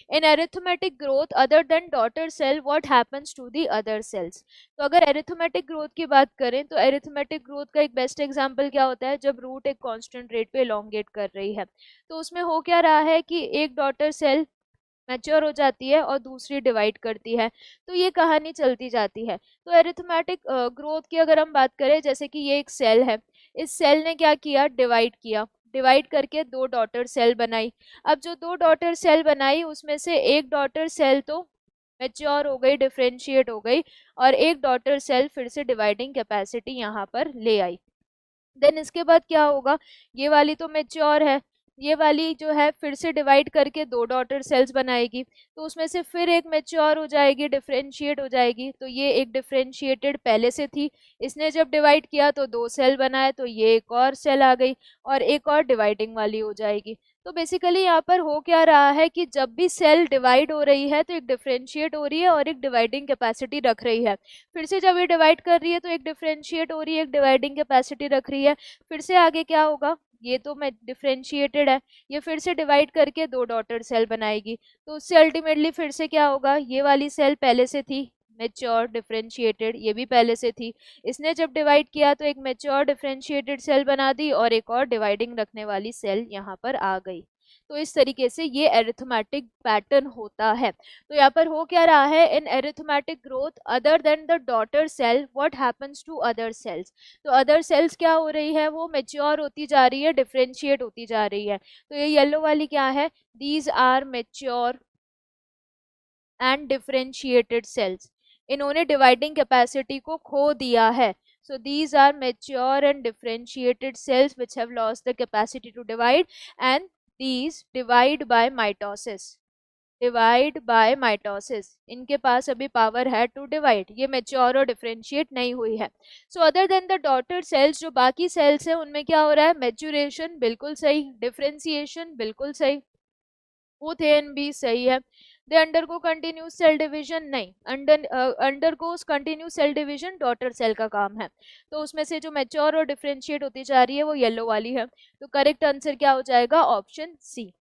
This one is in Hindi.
In arithmetic growth other than daughter cell what happens to the other cells. तो अगर एरिथमेटिक ग्रोथ की बात करें तो एरिथमेटिक ग्रोथ का एक बेस्ट एग्जांपल क्या होता है, जब रूट एक कांस्टेंट रेट पे एलोंगेट कर रही है। तो उसमें हो क्या रहा है कि एक डॉटर सेल मैच्योर हो जाती है और दूसरी डिवाइड करती है, तो ये कहानी चलती जाती है। तो एरिथमेटिक ग्रोथ की अगर हम बात करें, जैसे कि ये एक सेल है, इस सेल ने क्या किया, डिवाइड किया, डिवाइड करके दो डॉटर सेल बनाई। अब जो दो डॉटर सेल बनाई उसमें से एक डॉटर सेल तो मैच्योर हो गई, डिफरेंशिएट हो गई, और एक डॉटर सेल फिर से डिवाइडिंग कैपेसिटी यहाँ पर ले आई। देन इसके बाद क्या होगा, ये वाली तो मेच्योर है, ये वाली जो है फिर से डिवाइड करके दो डॉटर सेल्स बनाएगी, तो उसमें से फिर एक मेच्योर हो जाएगी, डिफरेंशिएट हो जाएगी। तो ये एक डिफरेंशिएटेड पहले से थी, इसने जब डिवाइड किया तो दो सेल बनाए, तो ये एक और सेल आ गई और एक और डिवाइडिंग वाली हो जाएगी। तो बेसिकली यहाँ पर हो क्या रहा है कि जब भी सेल डिवाइड हो रही है तो एक डिफरेंशिएट हो रही है और एक डिवाइडिंग कैपेसिटी रख रही है, फिर से जब ये डिवाइड कर रही है तो एक डिफरेंशिएट हो रही है, एक डिवाइडिंग कैपेसिटी रख रही है, फिर से आगे क्या होगा, ये तो मैं डिफरेंशिएटेड है, ये फिर से डिवाइड करके दो डॉटर सेल बनाएगी, तो उससे अल्टीमेटली फिर से क्या होगा, ये वाली सेल पहले से थी मेच्योर डिफरेंशिएटेड, ये भी पहले से थी, इसने जब डिवाइड किया तो एक मेच्योर डिफरेंशिएटेड सेल बना दी और एक और डिवाइडिंग रखने वाली सेल यहाँ पर आ गई। तो इस तरीके से ये एरिथमेटिक पैटर्न होता है। तो यहाँ पर हो क्या रहा है, in arithmetic growth other than the daughter cell what happens to other cells. तो अदर सेल्स क्या हो रही है, वो मेच्योर होती जा रही है, डिफरेंशिएट होती जा रही है। तो ये येलो वाली क्या है, these are mature and differentiated cells, इन्होंने डिवाइडिंग कैपेसिटी को खो दिया है। So these are mature and differentiated cells which have lost the capacity to divide, and these divide by mitosis, divide by mitosis, इनके पास अभी पावर है टू डिवाइड, ये मेच्योर और डिफरेंशिएट नहीं हुई है। So other than the daughter cells, जो बाकी सेल्स है उनमें क्या हो रहा है, मेचुरेशन बिल्कुल सही, डिफरेंशिएशन बिल्कुल सही, बोथ ए एंड बी सही है। They undergo continuous cell division, नहीं, undergoes continuous cell division daughter cell का काम है। तो उसमें से जो मेच्योर और डिफरेंशिएट होती जा रही है वो येलो वाली है। तो करेक्ट आंसर क्या हो जाएगा, ऑप्शन सी।